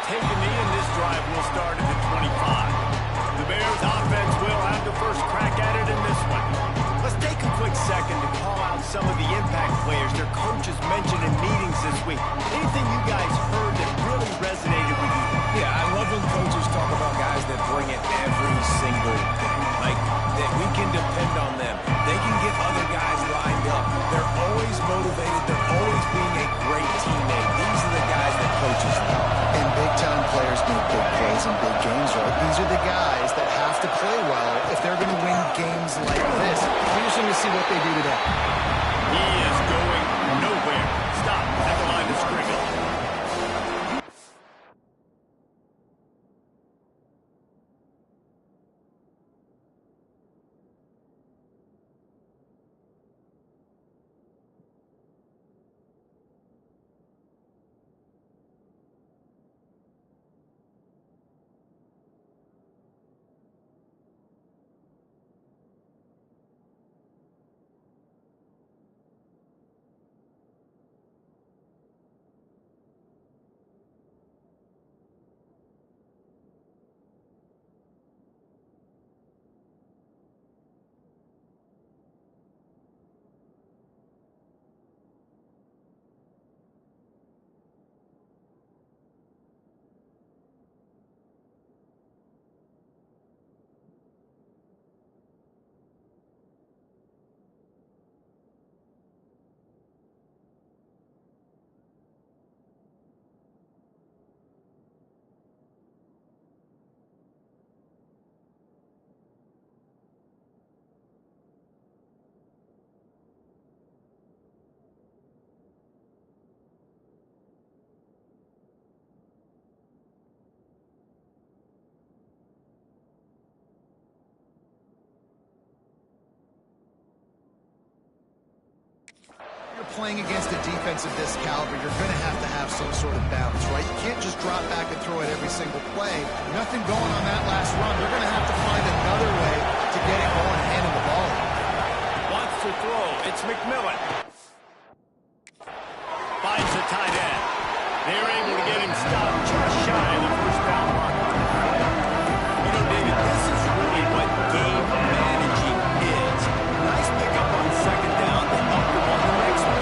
take a knee, and this drive will start at the 25. The Bears offense will have the first crack at it in this one. Let's take a quick second to call out some of the impact players their coaches mentioned in meetings this week. Anything you guys heard that really resonated with you? Yeah, I love when coaches talk about guys that bring it every single day. Like, that we can depend on them. They can get other guys lined up. They're always motivated. They're always being a great teammate. These are the guys that coaches love. And big-time players make big plays in big games, right? These are the guys that have to play well if they're going to win games like this. Interesting to see what they do today. He is going nowhere. Stop at the line of scrimmage. You're playing against a defense of this caliber, you're going to have some sort of balance, right? You can't just drop back and throw it every single play. Nothing going on that last run. They're going to have to find another way to get it going, handing the ball. Wants to throw. It's McMillan. Finds the tight end. They're able to get him stopped just shy of the first down mark. You know, David, this is really what game managing is. Nice pickup on second down to help them on the next one.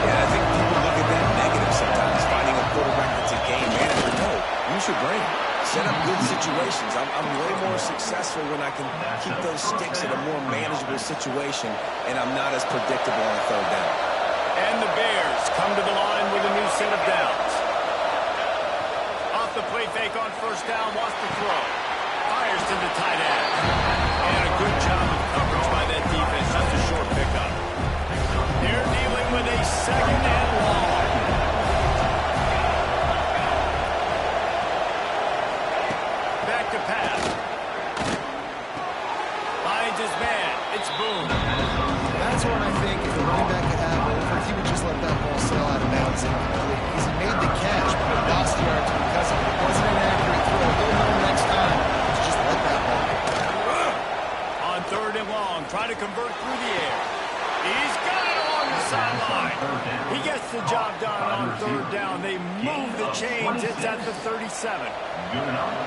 Yeah, I think people look at that negative sometimes, finding a quarterback that's a game manager. No, use your brain. Set up good situations. I'm way more successful when I can keep those sticks in a more manageable situation, and I'm not as predictable on third down. And the Bears come to the line with a new set of downs. Off the play fake on first down, wants to throw. Fires to the tight end. And a good job of coverage by that defense. Just a short pickup. They're dealing with a second and long. Back to pass. Finds his man. It's Boone. That's what I think if the running back could have over, he would just let that ball sail out of bounds incomplete. He's made the catch, but lost yards because of it. It wasn't an accurate throw. He'll know next time to just let that ball go. On third and long, try to convert through the air. He's got it along the sideline. He gets the job done on third down. They move the chains. It's at the 37.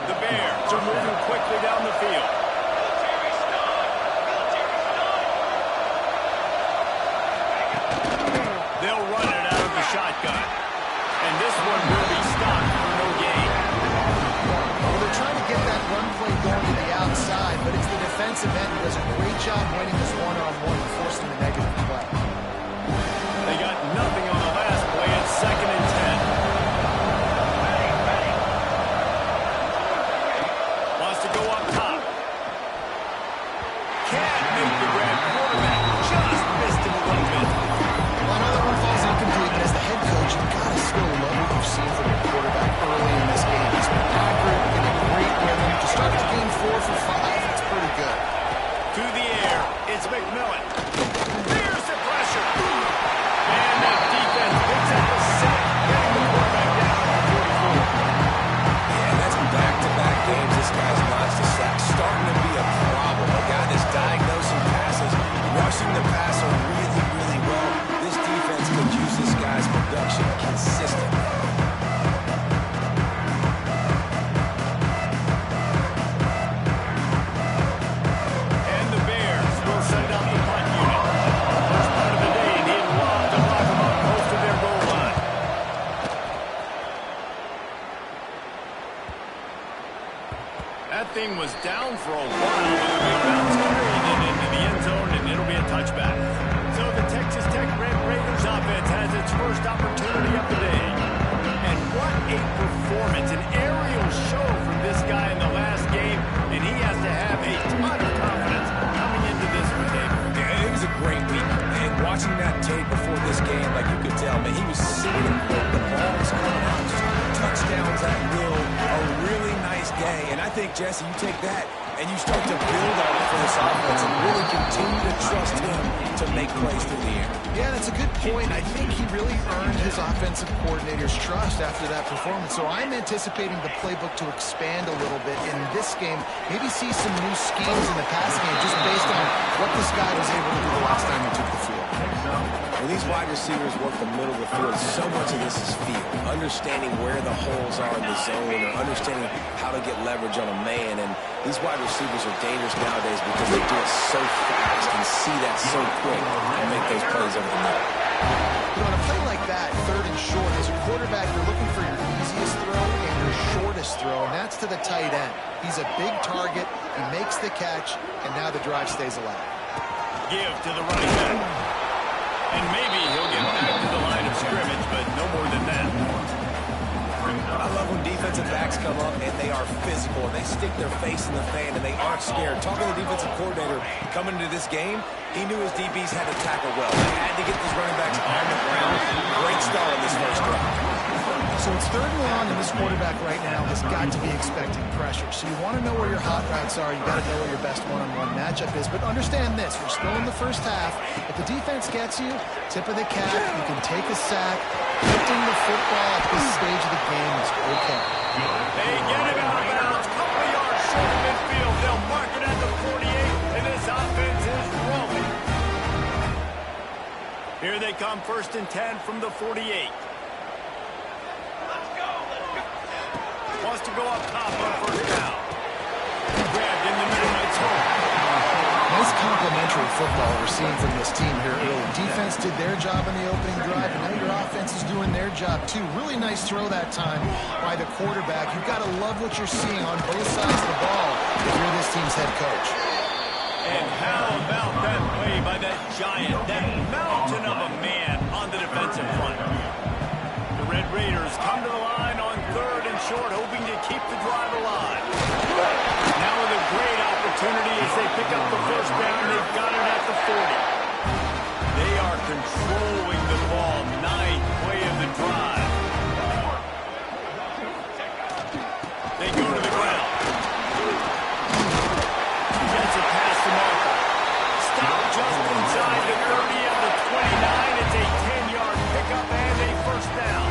The Bears are moving quickly down the field. They'll run it out of the shotgun. And this one will be stopped for no gain. Well, they're trying to get that run play going to the outside, but it's the defensive end who does a great job winning this one-on-one and forcing the negative play. They got nothing on the last play. It's 2nd and 10. Wants to go up top. Can't make the grab. Quarterback just missed him a little bit. Well, another one falls incomplete, but as the head coach, you've got to still love what you've seen from your quarterback That thing was down for a while, but the bounce carried it into the end zone, and it'll be a touchback. So the Texas Tech Red Raiders offense has its first opportunity of the day. And what a performance, an aerial show from this guy in the last game, and he has to have a ton of confidence coming into this one, David. Yeah, it was a great week. And watching that tape before this game, like you could tell, man, he was sitting the ball was coming out, just touchdowns at will, a really nice day. And I think, Jesse, you take that and you start to build on it for this offense and really continue to trust him to make plays through the air. Yeah, that's a good point. I think he really earned his offensive coordinator's trust after that performance. So I'm anticipating the playbook to expand a little bit in this game. Maybe see some new schemes in the passing game just based on what this guy was able to do the last time he took the field. When these wide receivers work the middle of the field, so much of this is feel. Understanding where the holes are in the zone or understanding how to get leverage on a man. And these wide receivers are dangerous nowadays because they do it so fast and see that so quick and make those plays over the middle. You know, in a play like that, third and short, as a quarterback, you're looking for your easiest throw and your shortest throw, and that's to the tight end. He's a big target. He makes the catch, and now the drive stays alive. Give to the running back. And maybe he'll get back to the line of scrimmage, but no more than that. I love when defensive backs come up and they are physical and they stick their face in the fan and they aren't scared. Talking to the defensive coordinator coming into this game, he knew his DBs had to tackle well. They had to get these running backs on the ground. Great start on this first drive. So it's third and long, and this quarterback right now has got to be expecting pressure. So you want to know where your hot routes are. You got to know where your best one-on-one matchup is. But understand this: we're still in the first half. If the defense gets you, tip of the cap, you can take a sack. Hitting the football at this stage of the game is okay. They get him out of bounds, couple of yards short of midfield. They'll mark it at the 48, and this offense is rolling. Here they come, 1st and 10 from the 48. Wants to go up top on 1st down. Grabbed in the middle, it's home. Nice complimentary football we're seeing from this team here early. Defense did their job in the opening drive, and now your offense is doing their job too. Really nice throw that time by the quarterback. You've got to love what you're seeing on both sides of the ball if you're this team's head coach. And how about that play by that giant, that mountain of a man on the defensive front. The Red Raiders come to the line on 3rd and short, hoping to keep the drive alive. Now with a great opportunity as they pick up the 1st down, they've got it at the 40. They are controlling the ball. 9th play of the drive. They go to the ground. Gets it past the marker. Stop just inside the 30 of the 29. It's a 10-yard pickup and a 1st down.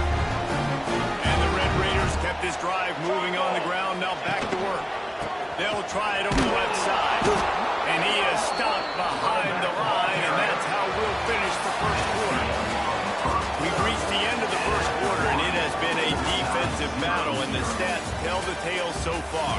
And the Red Raiders kept this drive moving on the ground. Now back to work. They'll try it over the left side. And he is stopped behind the line, and that's how we'll finish the 1st quarter. We've reached the end of the 1st quarter, and it has been a defensive battle, and the stats tell the tale so far.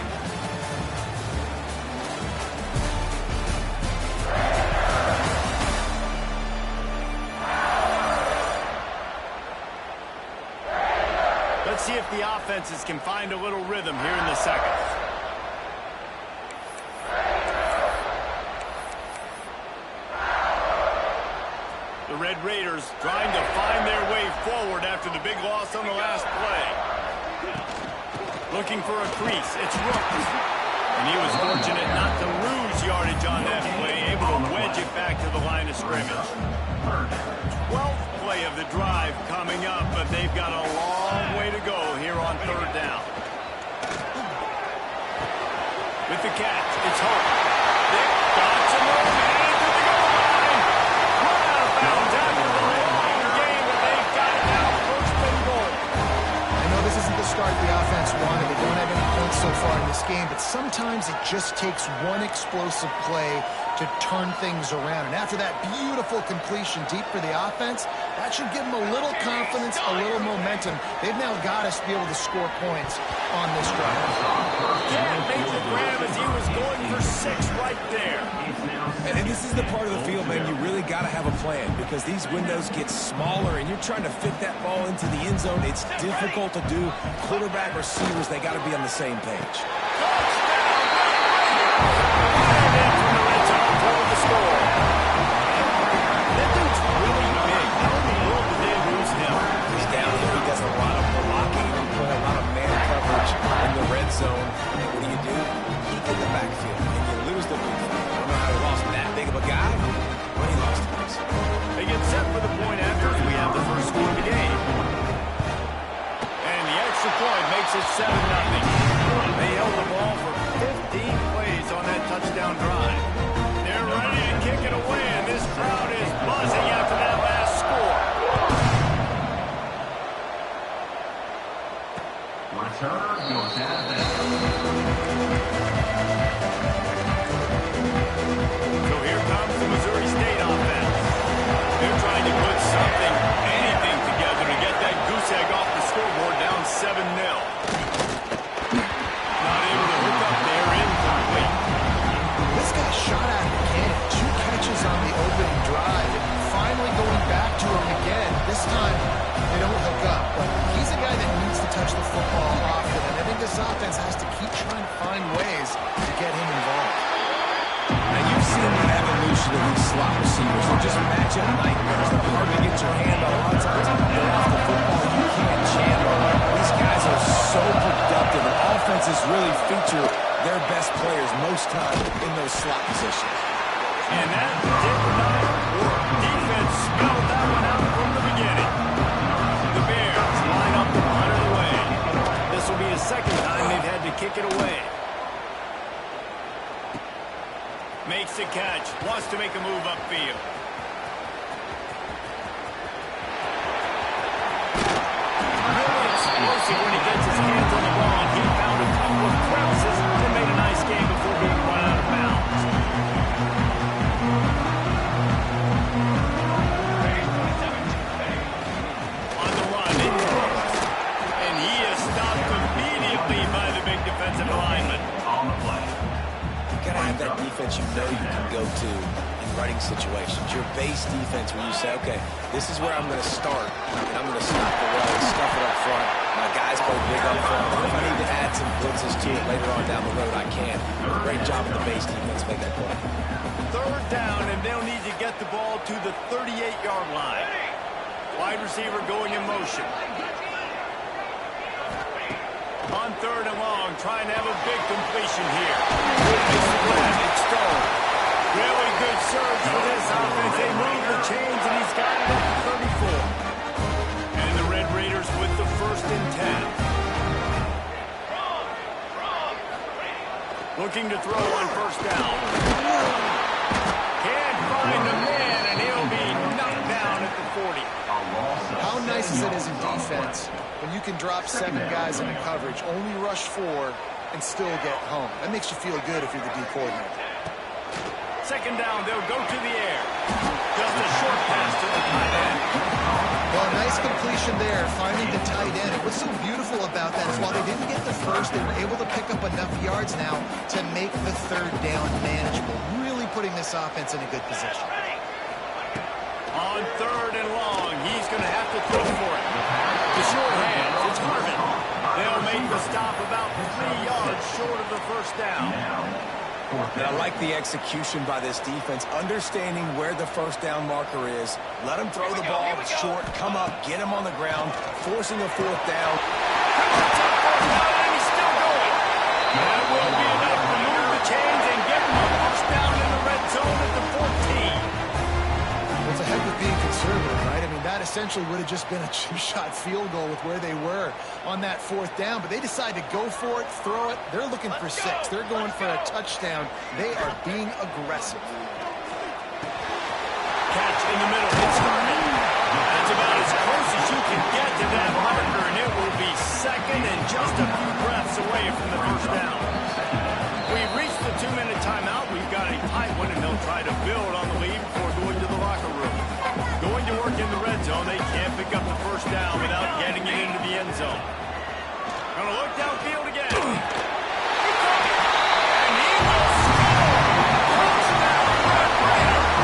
Let's see if the offenses can find a little rhythm here in the 2nd. The Red Raiders trying to find their way forward after the big loss on the last play. Looking for a crease. It's Rooks. And he was fortunate not to lose yardage on that play, able to wedge it back to the line of scrimmage. 12th play of the drive coming up, but they've got a long way to go here on 3rd down. With the catch, it's Hope. Nick Dodson headed to the goal line. Run out of bounds after the long game, but they've got it now 1st and goal. I know this isn't the start the offense wanted. They don't have any points so far in this game, but sometimes it just takes one explosive play to turn things around. And after that beautiful completion deep for the offense, that should give them a little confidence, a little momentum. They've now got us to be able to score points on this drive. Yeah, made the grab as he was going for 6 right there. And this is the part of the field, man, you really got to have a plan because these windows get smaller and you're trying to fit that ball into the end zone. It's difficult to do. Quarterback, receivers, they got to be on the same page. Touchdown, And in from the red zone for the score. That dude's really big. How in the world did they lose him? He's down here. He does a lot of blocking and put a lot of man coverage in the red zone. And what do? Keep in the backfield, and you lose the big field. I don't know how he lost that big of a guy, but he lost it. They get set for the point after we have the first score of the game. And the extra point makes it 7-0. They held the ball for 15 plays on that touchdown drive. They're ready to kick it away, and this crowd is buzzing after that last score. Returner goes out there. So here comes the Missouri State offense. They're trying to put something, anything together to get that goose egg off the scoreboard down 7-0. Not able to hook up there, incomplete. This guy shot out of the cannon. 2 catches on the opening drive. And finally going back to him again. This time, they don't hook up. But he's a guy that needs to touch the football often. And I think this offense has to keep trying to find ways to get him involved. Now, you've seen the evolution of these slot receivers. They're just matchup nightmares. They're hard to get your hand on. A lot of times, they're off the football. You can't jam them. These guys are so productive, and offenses really feature their best players most times in those slot positions. And that did not work. Defense spelled that one out from the beginning. The Bears line up to punt it away. This will be the second time they've had to kick it away. Makes the catch. Wants to make a move upfield. Really explosive when he gets his hands on the ball. He found a couple of crevices and made a nice game before being run out of bounds. On the run, it throws. And he is stopped immediately by the big defensive lineman. On the play. You gotta have that defense you know you can go to in running situations. Your base defense where you say, okay, this is where I'm going to start, and I'm going to stop the run, stuff it up front. My guys play big up front. If I need to add some blitzes to it later on down the road, I can. Great job of the base defense making that play. Third down, and they'll need to get the ball to the 38-yard line. Wide receiver going in motion. On third and long, trying to have a big completion here. It's thrown. Really good surge for this offense. They move the chains, and he's got it up to 34. And the Red Raiders with the 1st and 10. Looking to throw on first down. Can't find the man, and he'll be knocked down at the 40. How nice is it as a defense when you can drop 7 guys into coverage, only rush 4, and still get home? That makes you feel good if you're the D coordinator. Second down, they'll go to the air. Just a short pass to the tight end. Well, nice completion there, finding the tight end. And what's so beautiful about that is while they didn't get the first, they were able to pick up enough yards now to make the third down manageable, really putting this offense in a good position. On third and long, he's going to have to throw for it. The short hands, it's Harvin. They'll make the stop about 3 yards short of the first down. And I like the execution by this defense, understanding where the first down marker is. Let him throw the ball short, come up, get him on the ground, forcing a 4th down. And he's still going. That will be enough to move the chains and get him a first down in the red zone at the 14. It's a heck of being conservative, right? I mean, that essentially would have just been a chip-shot field goal with where they were on that 4th down, but they decided to go for it, throw it. They're looking for 6. They're going for a touchdown. They are being aggressive. Catch in the middle. It's Harvin. That's about as close as you can get to that marker, and it will be second and just a few breaths away from the first down. We've reached the 2-minute timeout. We've got a tight one, and they'll try to build on the lead before going to the locker room. Going to work in the red zone. They can't pick up the first down without getting it into the end zone. Gonna look downfield again. And he will score. Touchdown, Red Raiders.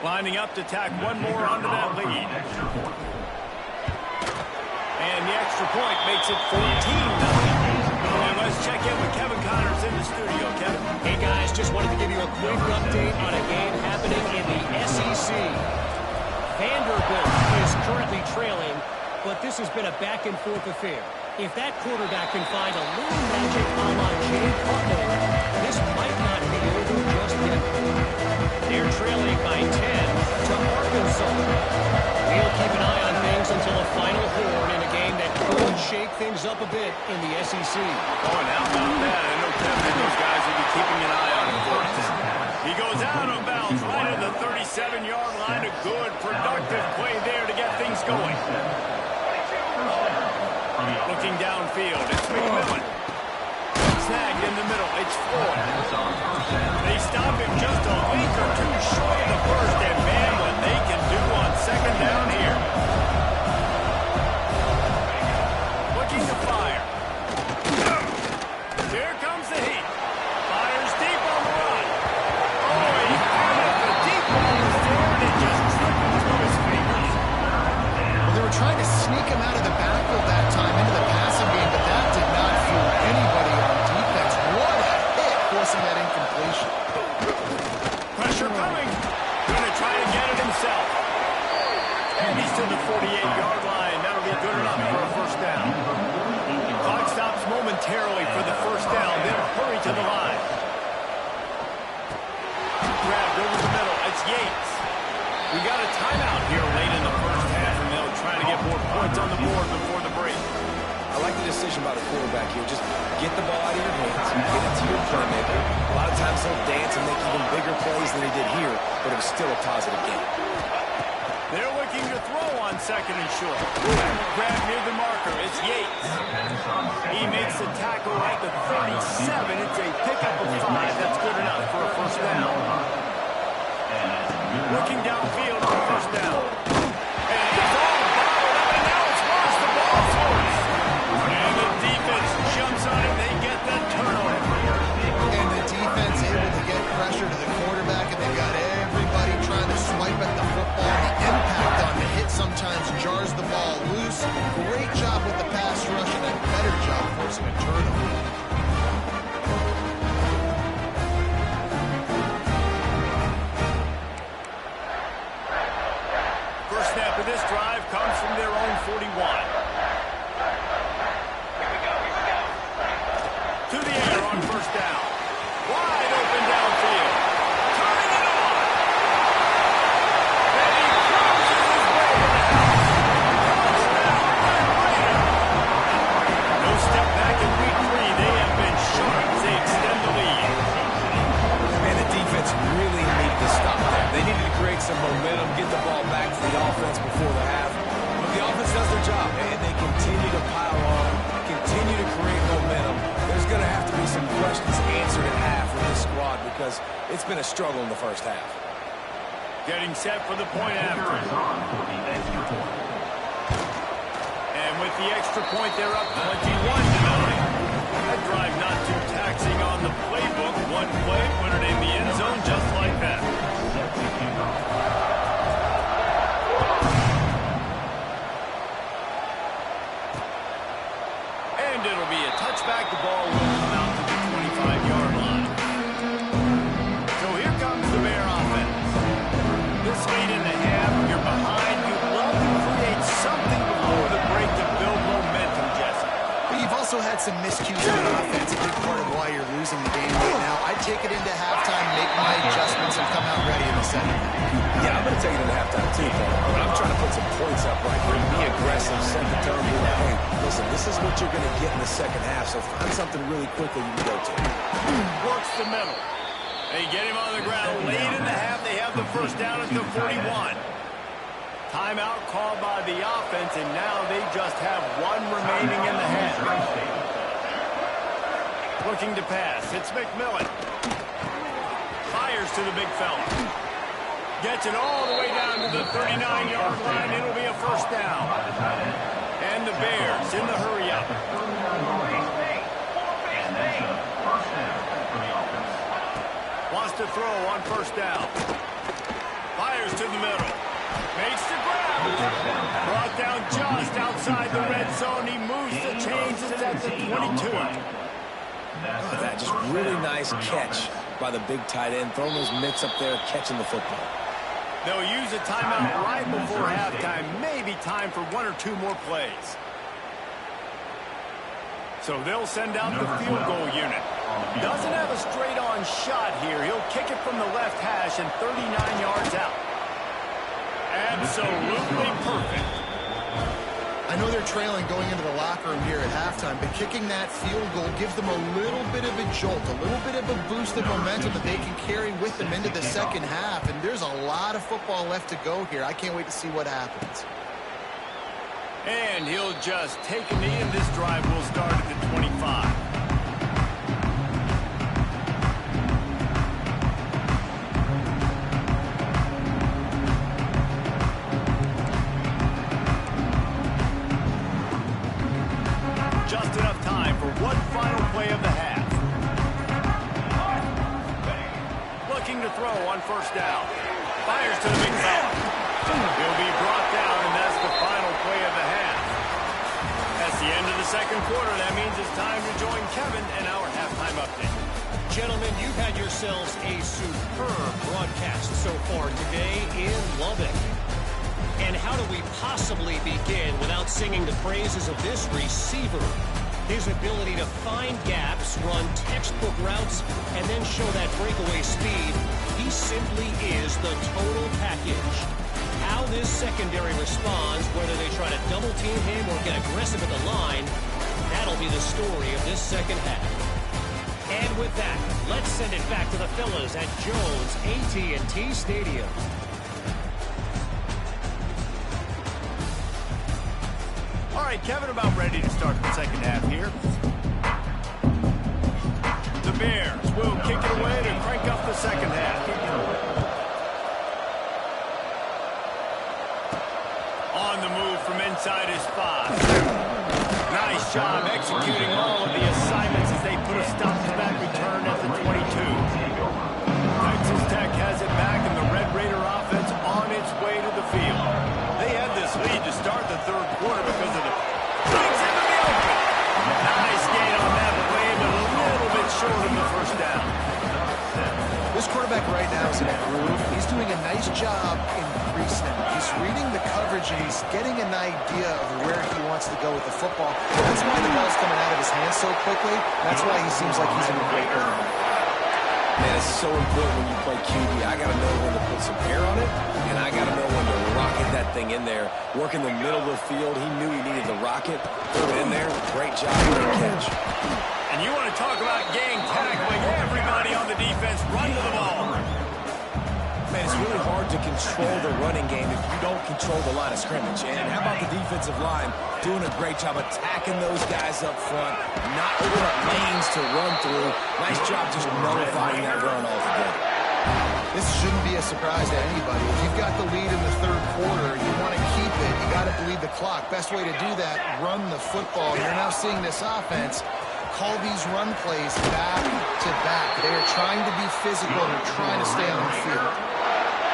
Lining up to tack one more onto that lead. And the extra point makes it 14-0. And let's check in with Kevin Connors in the studio. Kevin? Hey, guys, just wanted to give you a quick update on a game happening in the SEC. Vanderbilt is currently trailing, but this has been a back-and-forth affair. If that quarterback can find a little magic a la Jay Cutler, this might not be over just yet. They're trailing by 10 to Arkansas. We'll keep an eye on things until the final horn in a game that could shake things up a bit in the SEC. Oh, and how about that? I know Kevin and those guys will be keeping an eye on him for us. He goes out of bounds right at the 37-yard line. A good, productive play there to get things going. Looking downfield, it's McMillan. Snagged in the middle, it's Ford. They stop him just a week or two short of the first, and man, what they can do on second down here. Looking to fire. Here comes the heat. Fires deep on the run. Oh, he had it. The deep ball was there, and it just tripped through his fingers. Well, they were trying to sneak him out of the backfield that time into the passing game, but that did not fool anybody on defense. What a hit, forcing that incompletion. Pressure coming. Going to try and get it himself. And he's to the 48-yard line. That'll be good enough for a first down. Clock stops momentarily for the first down. They'll hurry to the line. Grabbed over the middle. It's Yates. We got a timeout here late in the first half, and they'll try to get more points on the board before the break. I like the decision by the quarterback here. Just get the ball out of your hands, get it to your playmaker. A lot of times he'll dance and make even bigger plays than he did here, but it was still a positive game. They're looking to throw on second and short. Grab near the marker. It's Yates. He makes the tackle at the 37. It's a pickup of 5. That's good enough for a first down. Looking downfield on first down. And he's all bottled up, and now it's lost the ball force. And the defense jumps on it. They get the turnover. And the defense able to get pressure to the quarterback, and they've got everybody trying to swipe at the football. The impact on the hit sometimes jars the ball loose. Great job with the pass rush, and a better job forcing a turnover. First snap of this drive comes from their own 41. To the air on first down. Wide open downfield. Turning it on. And he cruises his way to the house. Touchdown, Red Raider. No step back in week 3. They have been sharp as they extend the lead. Man, the defense really needed to stop there. They needed to create some momentum, get the ball back to the offense before the half. But the offense does their job, and they continue to pile on, continue to create momentum. There's going to have to be some questions answered at half with this squad because it's been a struggle in the first half. Getting set for the point after. And with the extra point, they're up 21-9. That drive not too taxing on the playbook. One play, put it in the end zone just like that. And it'll be a touchback. The ball will come out to the 25-yard line. So here comes the Bear offense. This late in the half, you're behind. You'd love to create something before the break to build momentum, Jesse. But you've also had some miscues in the offense, a big part of why you're losing the game right now. I'd take it into halftime, make my adjustments, and come out ready in the second. Yeah, I'm going to take it into halftime too, Paul. But I'm trying to put some points up right here. Be aggressive, set the tone. Be like, hey, listen, this is what you're going to get in the second half, so find something really quickly you can go to. Works the middle. They get him on the ground. Late in the half, they have the first down at the 41. Timeout called by the offense, and now they just have one remaining in the half. Looking to pass. It's McMillan. Fires to the big fella. Gets it all the way down to the 39-yard line. It'll be a first down. And the Bears in the hurry-up. Wants to throw on first down. Fires to to the middle. Makes the grab. Brought down just outside the red zone. He moves the chains. It's at the 22. Oh, that just really nice catch by the big tight end. Throwing those mitts up there, catching the football. They'll use a timeout right before halftime. Maybe time for one or two more plays. So they'll send out the field goal unit. Doesn't have a straight-on shot here. He'll kick it from the left hash and 39 yards out. Absolutely perfect. I know they're trailing going into the locker room here at halftime, but kicking that field goal gives them a little bit of a jolt, a little bit of a boost of momentum that they can carry with them into the second half. And there's a lot of football left to go here. I can't wait to see what happens. And he'll just take a knee, and this drive will start at the 25. Just enough time for one final play of the half. Looking to throw on first down. Fires to the big fella. He'll be brought down, and that's the final play of the half. That's the end of the second quarter. That means it's time to join Kevin in our halftime update. Gentlemen, you've had yourselves a superb broadcast so far today in Lubbock. And how do we possibly begin without singing the praises of this receiver? His ability to find gaps, run textbook routes, and then show that breakaway speed. He simply is the total package. How this secondary responds, whether they try to double team him or get aggressive at the line, that'll be the story of this second half. And with that, let's send it back to the fellas at Jones AT&T Stadium. All right, Kevin, about ready to start the second half here. The Bears will kick it away to crank up the second half. On the move from inside his spot. Nice job executing all of the assignments as they put a stop to that return at the 22. Texas Tech has it back, and the Red Raider offense on its way to the field. They had this lead to start the third quarter because of the brings him to the open. Nice gain on that play, but a little bit short of the first down. This quarterback right now is in a groove. He's doing a nice job in pre-snap. He's reading the coverage, and he's getting an idea of where he wants to go with the football. That's why the ball's coming out of his hands so quickly. That's why he seems like he's in a great rhythm. Man, it's so important when you play QB. I got to know when to put some air on it, and I got to know when to rocket that thing in there. Work in the middle of the field. He knew he needed the rocket. Threw it in there. Great job. Great catch. And you want to talk about gang tackling. Everybody on the defense run to the ball. Man, it's really hard to control the running game if you don't control the line of scrimmage. And how about the defensive line doing a great job attacking those guys up front, not opening up lanes to run through. Nice job just nullifying that run altogether. This shouldn't be a surprise to anybody. If you've got the lead in the third quarter, you want to keep it, you got to bleed the clock. Best way to do that, run the football. You're now seeing this offense call these run plays back to back. They are trying to be physical. They're trying to stay on the field.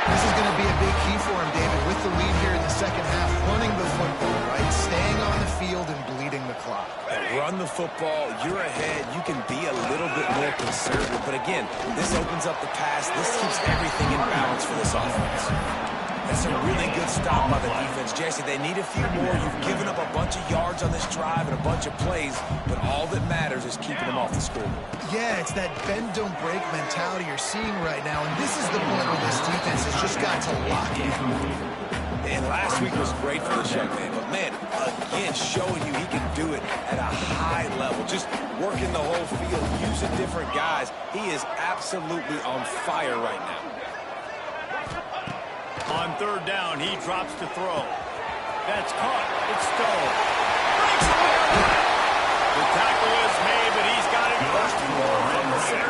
This is going to be a big key for him, David, with the lead here in the second half, running the football, right? Staying on the field and bleeding the clock. Run the football, you're ahead, you can be a little bit more conservative. But again, this opens up the pass. This keeps everything in balance for this offense. That's a really good stop by the defense. Jesse, they need a few more. You've given up a bunch of yards on this drive and a bunch of plays, but all that matters is keeping them off the scoreboard. Yeah, it's that bend, don't break mentality you're seeing right now, and this is the point where this defense has just got to lock in. And last week was great for this young man, but man, again, showing you he can do it at a high level, just working the whole field, using different guys. He is absolutely on fire right now. On third down, he drops to throw. That's caught. It's stolen. Breaks away on that. The tackle is made, but he's got it first and goal from the 6.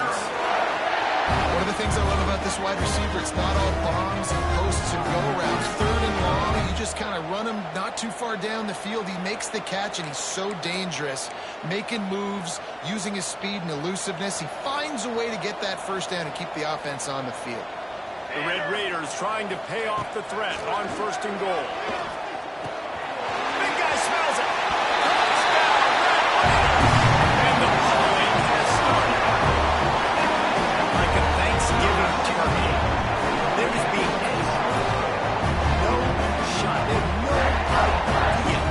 One of the things I love about this wide receiver, it's not all bombs and posts and go routes. Third and long, you just kind of run him not too far down the field. He makes the catch, and he's so dangerous, making moves, using his speed and elusiveness. He finds a way to get that first down and keep the offense on the field. The Red Raiders trying to pay off the threat on 1st and goal. Big guy smells it. Touchdown, Red Raiders. And the bowling has started. Like a Thanksgiving turkey. They're just being edged. No shot. They have no idea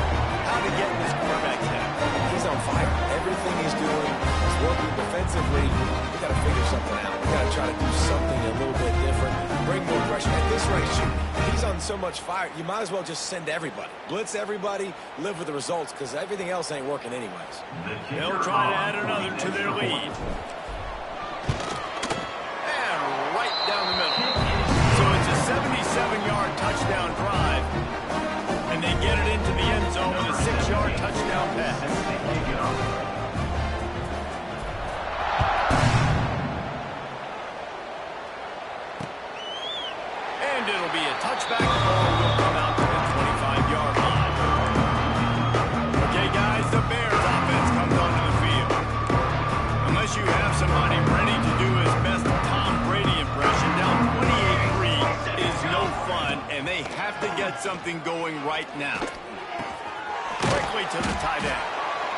how to get in this quarterback's head. He's on fire. Everything he's doing is working defensively. We got to figure something out. We got to try to do something a little bit different. Bring more pressure. At this rate, he's on so much fire, you might as well just send everybody. Blitz everybody, live with the results, because everything else ain't working anyways. They'll try to add another to their lead. And right down the middle. So it's a 77-yard touchdown drive. And they get it into the end zone with a 6-yard touchdown pass. It'll be a touchback. The ball will come out to the 25-yard line. Okay, guys, the Bears offense comes onto the field. Unless you have somebody ready to do his best Tom Brady impression, down 28-3 is no fun, and they have to get something going right now. Quickly to the tight end.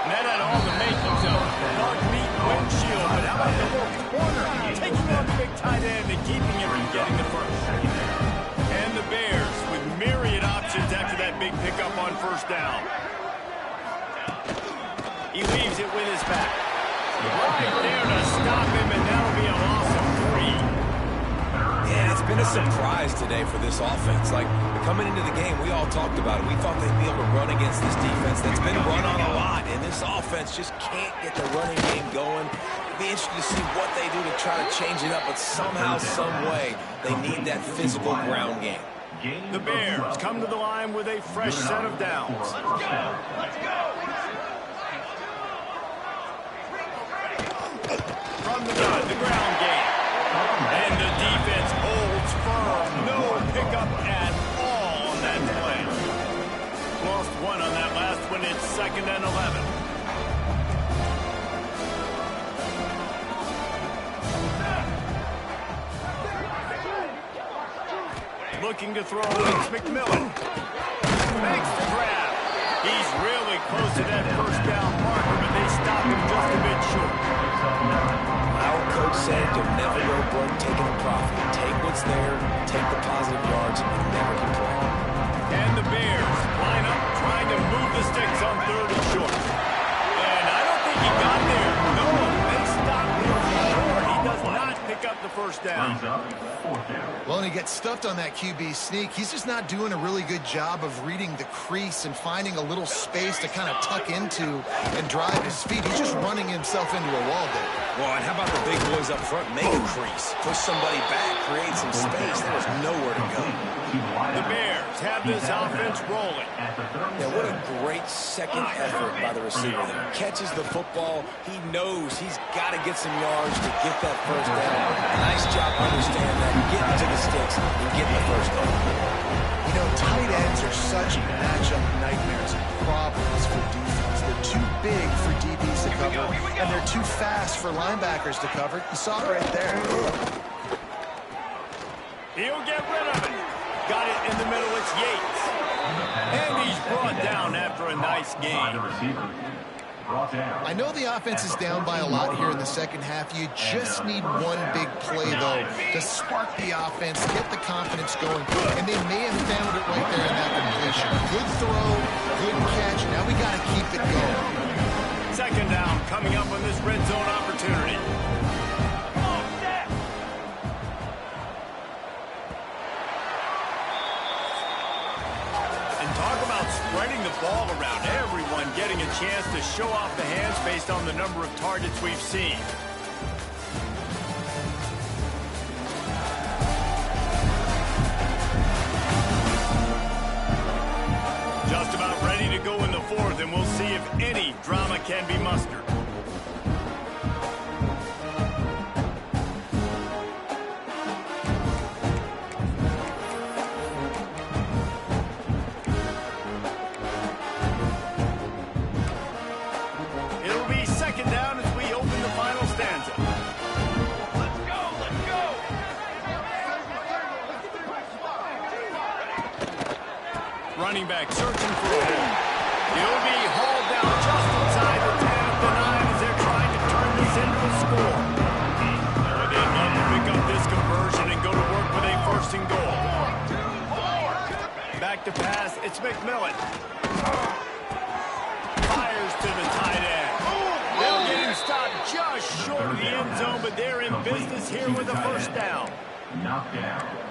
And that had all the makings of dog meat windshield, but how about the little corner taking on the big tight end and keeping him from getting the first? And the Bears with myriad options after that big pickup on 1st down. He leaves it with his back. Right there to stop him, and that'll be a loss of 3. Yeah, it's been a surprise today for this offense. Like, coming into the game, we all talked about it. We thought they'd be able to run against this defense that's been run on a lot, and this offense just can't get the running game going. It'll be interesting to see what they do to try to change it up, but somehow, some way, they need that physical ground game. The Bears come to the line with a fresh set of downs. Let's go! From the gun, the ground game. And the defense holds firm. No pickup at all on that play. Lost one on that last one. It's 2nd and 11. Looking to throw, it's McMillan. Makes the grab. He's really close to that 1st down marker, but they stop him just a bit short. Our coach said to never go broke taking a profit. Take what's there, take the positive yards, and never complain. And the Bears line up, trying to move the sticks on 3rd and short. And I don't think he got there. No, they stopped him short. He does not pick up the 1st down. Well, and he gets stuffed on that QB sneak. He's just not doing a really good job of reading the crease and finding a little space to kind of tuck into and drive his feet. He's just running himself into a wall there. Well, and how about the big boys up front? Make a crease. Push somebody back, create some space. There was nowhere to go. The Bears have this offense rolling. Yeah, what a great second effort by the receiver there. Catches the football. He knows he's got to get some yards to get that 1st down. Nice job understanding that, getting to the sticks and getting the 1st down. You know, tight ends are such matchup nightmares and problems for defense. They're too big for DBs to cover, and they're too fast for linebackers to cover. You saw it right there. He'll get rid of it. Got it in the middle. It's Yates. And he's brought down after a nice game. I know the offense is down by a lot here in the second half. You just need one big play, though, to spark the offense, get the confidence going, and they may have found it right there in that completion. Good throw, good catch. Now we got to keep it going. 2nd down coming up on this red zone opportunity. Spreading the ball around, everyone getting a chance to show off the hands based on the number of targets we've seen. Just about ready to go in the 4th, and we'll see if any drama can be mustered. Running back searching for a hole. He'll be hauled down just inside the 10 of the 9 as they're trying to turn this into a score. But they'd love to pick up this conversion and go to work with a first and goal. Back to pass, it's McMillan. Fires to the tight end. They'll get him stopped just short of the end zone, but they're in business here with a first down.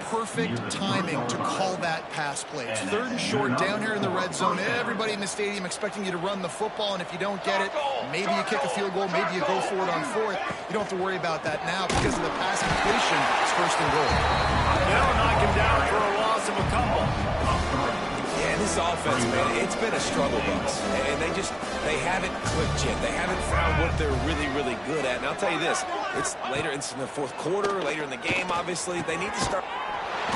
Perfect timing to call that pass play. It's 3rd and short down here in the red zone. Everybody in the stadium expecting you to run the football, and if you don't get it, maybe you kick a field goal, maybe you go for it on 4th. You don't have to worry about that now because of the pass completion. It's 1st and goal. They'll knock him down for a loss of a couple. Yeah, this offense, man, it's been a struggle bus. And they haven't clicked yet. They haven't found what they're really, really good at. And I'll tell you this, it's in the 4th quarter, later in the game, obviously. They need to start.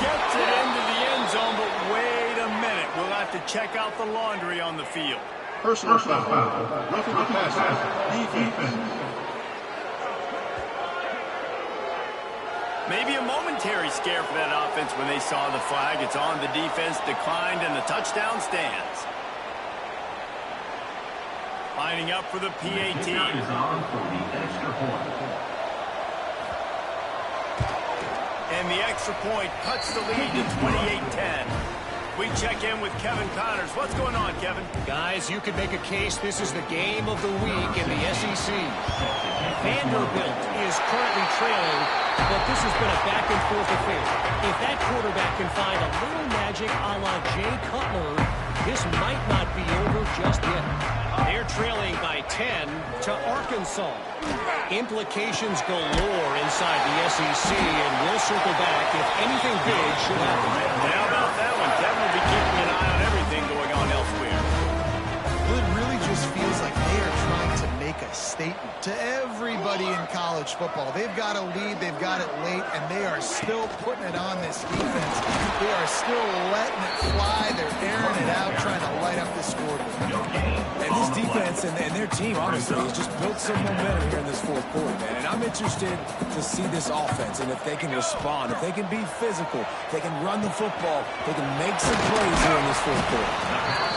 Gets it into the end zone, but wait a minute. We'll have to check out the laundry on the field. Personal foul. Roughing the passer. Defense. Maybe a momentary scare for that offense when they saw the flag. It's on, the defense declined, and the touchdown stands. Lining up for the PAT. And the extra point cuts the lead to 28-10. We check in with Kevin Connors. What's going on, Kevin? Guys, you could make a case this is the game of the week in the SEC. Vanderbilt is currently trailing, but this has been a back-and-forth affair. If that quarterback can find a little magic a la Jay Cutler, this might not be over just yet. They're trailing by 10 to Arkansas. Implications galore inside the SEC, and we'll circle back if anything big should happen. How about that one? Kevin will be keeping an eye on everything going on elsewhere. Well, it really just feels like they are trying to make a statement to everybody in college football. They've got a lead, they've got it late, and they are still putting it on this defense. They are still letting it fly. They're airing it out, trying to light up the scoreboard. And this defense and their team, honestly, has just built some momentum here in this 4th quarter, man. And I'm interested to see this offense and if they can respond, if they can be physical, if they can run the football, they can make some plays here in this 4th quarter.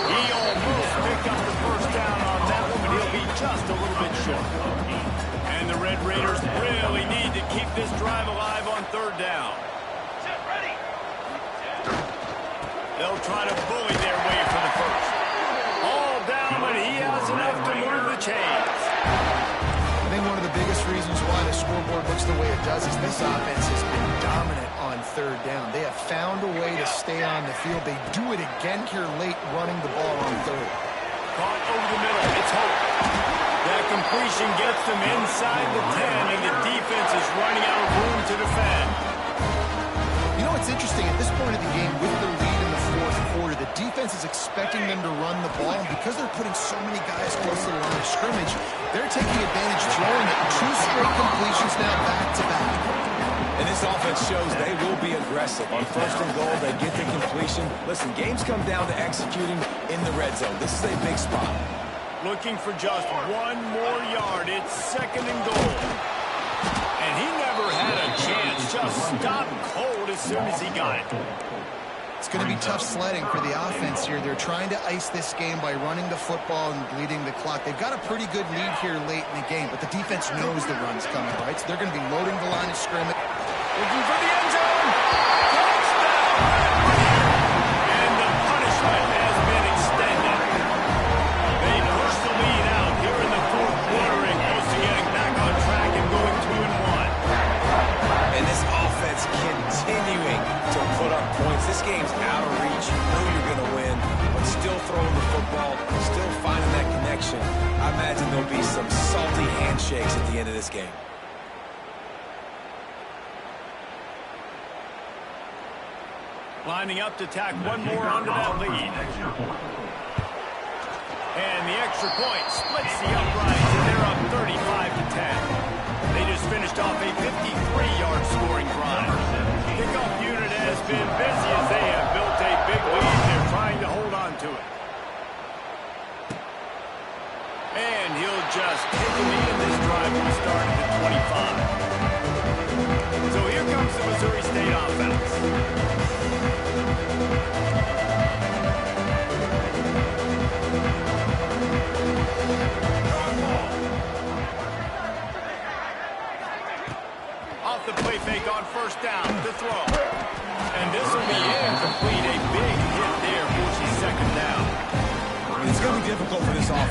He almost picked up the first down on that one, but he'll be just a little bit short. And the Red Raiders really need to keep this drive alive on 3rd down. They'll try to bully their way for the first. All down, but he has enough to move the chains. I think one of the biggest reasons why the scoreboard looks the way it does is this offense has been dominant on 3rd down. They have found a way to stay on the field. They do it again here late, running the ball on 3rd. Caught over the middle. It's Hope. That completion gets them inside the 10, and the defense is running out of room to defend. You know what's interesting? At this point of the game, with the lead in the 4th quarter, the defense is expecting them to run the ball, and because they're putting so many guys close to the line of scrimmage, they're taking advantage, throwing it. 2 straight completions now back-to-back. And this offense shows they will be aggressive. On 1st and goal, they get the completion. Listen, games come down to executing in the red zone. This is a big spot. Looking for just 1 more yard. It's 2nd and goal. And he never had a chance. Just stopped cold as soon as he got it. It's going to be tough sledding for the offense here. They're trying to ice this game by running the football and bleeding the clock. They've got a pretty good lead here late in the game, but the defense knows the run's coming, right? So they're going to be loading the line of scrimmage. Looking for the end zone. Touchdown! And the punishment has been extended. They push the lead out here in the 4th quarter and close to getting back on track and going 2-1. And this offense continuing to put up points. This game's out of reach. You know you're going to win, but still throwing the football, still finding that connection. I imagine there'll be some salty handshakes at the end of this game. Lining up to tack 1 more onto that lead. And the extra point splits the uprights, and they're up 35-10. They just finished off a 53-yard scoring drive. Kickoff unit has been busy as they have built a big lead. They're trying to hold on to it. And he'll just take the lead in this drive when we start at the 25. So here comes the Missouri State offense.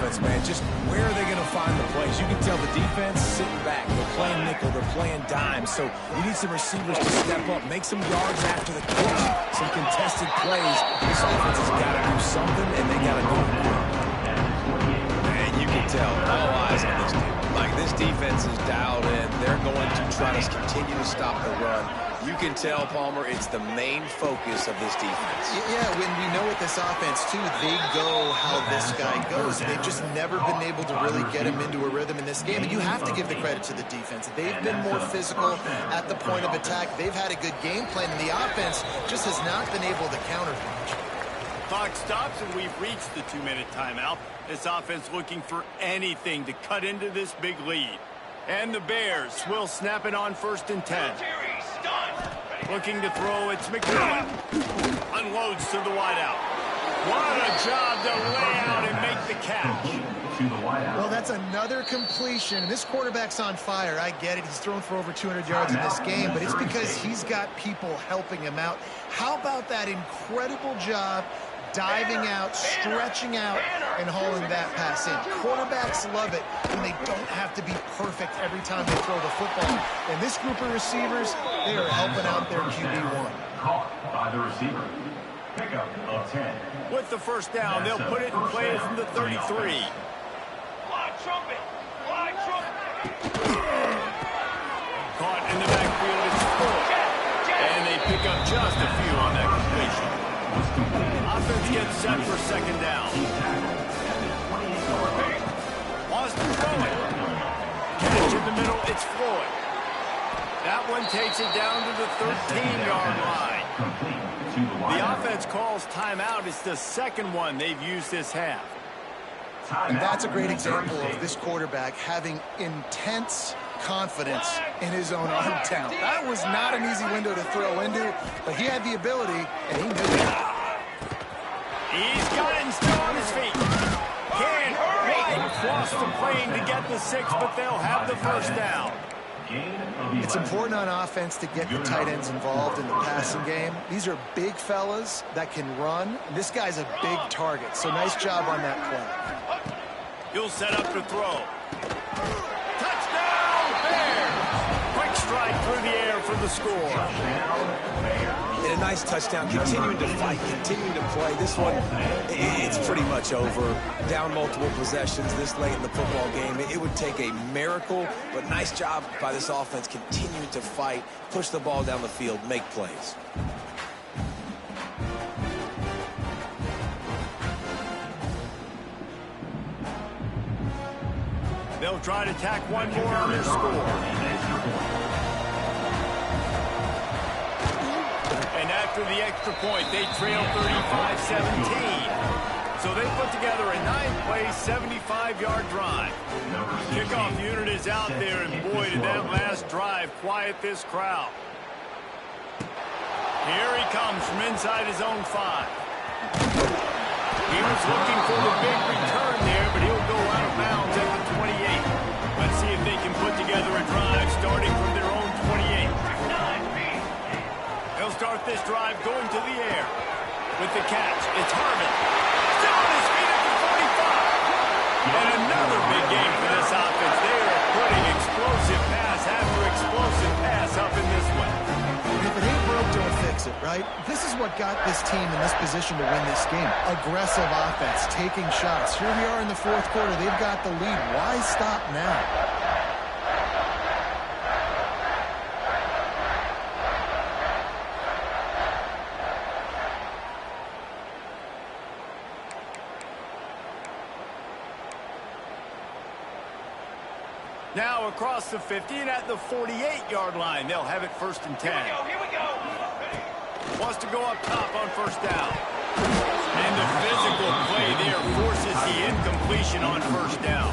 offense, man. Just where are they going to find the plays? You can tell the defense sitting back. They're playing nickel. They're playing dime. So you need some receivers to step up, make some yards after the catch, some contested plays. This offense has got to do something, and they got to do it quick. And you can tell all eyes on this team. Like, this defense is dialed in. They're going to try to continue to stop the run. You can tell, Palmer, it's the main focus of this defense. Yeah, when we know with this offense, too, they go how this guy goes. They've just never been able to really get him into a rhythm in this game, and you have to give the credit to the defense. They've been more physical at the point of attack. They've had a good game plan, and the offense just has not been able to counterpunch. Clock stops, and we've reached the 2-minute timeout. This offense looking for anything to cut into this big lead. And the Bears will snap it on 1st and 10. Looking to throw, it's McDermott. Unloads to the wideout. What a job to lay out and make the catch. Well, that's another completion. This quarterback's on fire. I get it. He's thrown for over 200 yards in this game, but it's because he's got people helping him out. How about that incredible job diving out, stretching out, and hauling that pass in? Quarterbacks love it when they don't have to be perfect every time they throw the football. And this group of receivers, they are helping out their QB1. Caught by the receiver. Pickup of 10. With the first down, they'll put it in play from the 33. Caught in the backfield, it's Ford. And they pick up just a few on that completion. Offense gets set for 2nd down. Austin throwing. Catch in the middle, it's Floyd. That one takes it down to the 13-yard line. The offense calls timeout. It's the second one they've used this half. And that's a great example of this quarterback having intense confidence in his own arm talent. That was not an easy window to throw into, but he had the ability, and he knew it. He's got it and still on his feet. Can't right across the plane to get the 6, but they'll have the first down. It's important on offense to get the tight ends involved in the passing game. These are big fellas that can run. This guy's a big target, so nice job on that play. He'll set up to throw. Touchdown, Bears! Quick strike through the air for the score. And a nice touchdown, continuing to fight, continuing to play. This one, it's pretty much over. Down multiple possessions this late in the football game. It would take a miracle, but nice job by this offense continuing to fight, push the ball down the field, make plays. They'll try to tack one more on their score. And after the extra point, they trail 35-17. So they put together a 9-play, 75-yard drive. Kickoff unit is out there, and boy, did that last drive quiet this crowd. Here he comes from inside his own 5. He was looking for the big return there, but he'll go out of bounds at the 28. Let's see if they can put together a drive starting from their own 28. They'll start this drive going to the air. With the catch, it's Harvin. Still on his feet at the 45. And another big game for this offense. They are putting explosive pass after explosive pass up in this one. If it ain't broke, don't fix it, right? This is what got this team in this position to win this game. Aggressive offense, taking shots. Here we are in the 4th quarter. They've got the lead. Why stop now? Now across the 50 and at the 48-yard line. They'll have it 1st and 10. Here we go. Wants to go up top on 1st down. And the physical play there forces the incompletion on 1st down.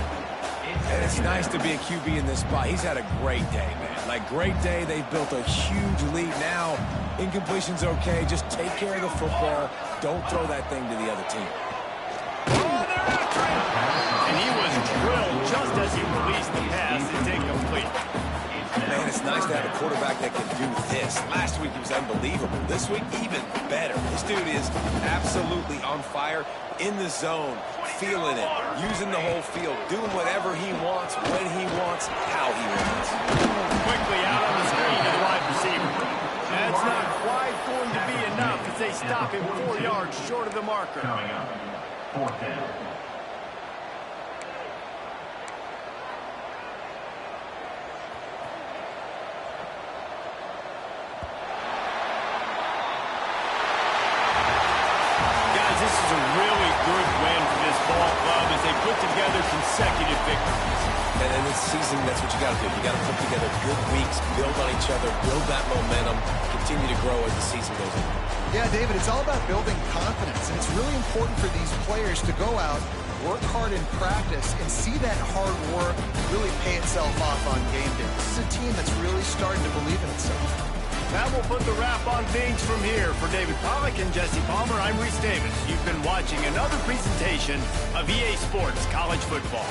And it's nice to be a QB in this spot. He's had a great day, man. Like, great day. They've built a huge lead. Now, incompletion's okay. Just take care of the football. Don't throw that thing to the other team. And he was drilled just as he released the pass. It's incomplete. Man, it's nice to have a quarterback that can do this. Last week he was unbelievable. This week, even better. This dude is absolutely on fire, in the zone, feeling it, using the whole field, doing whatever he wants, when he wants, how he wants. Quickly out on the screen to the wide receiver. That's not quite going to be enough as they stop him 4 yards short of the marker. Coming up, 4th down. This is a really good win for this ball club as they put together consecutive victories. And in this season, that's what you got to do. You got to put together good weeks, build on each other, build that momentum, continue to grow as the season goes on. Yeah, David, it's all about building confidence, and it's really important for these players to go out, work hard in practice, and see that hard work really pay itself off on game day. This is a team that's really starting to believe in itself. That will put the wrap on things from here. For David Pollack and Jesse Palmer, I'm Reese Davis. You've been watching another presentation of EA Sports College Football.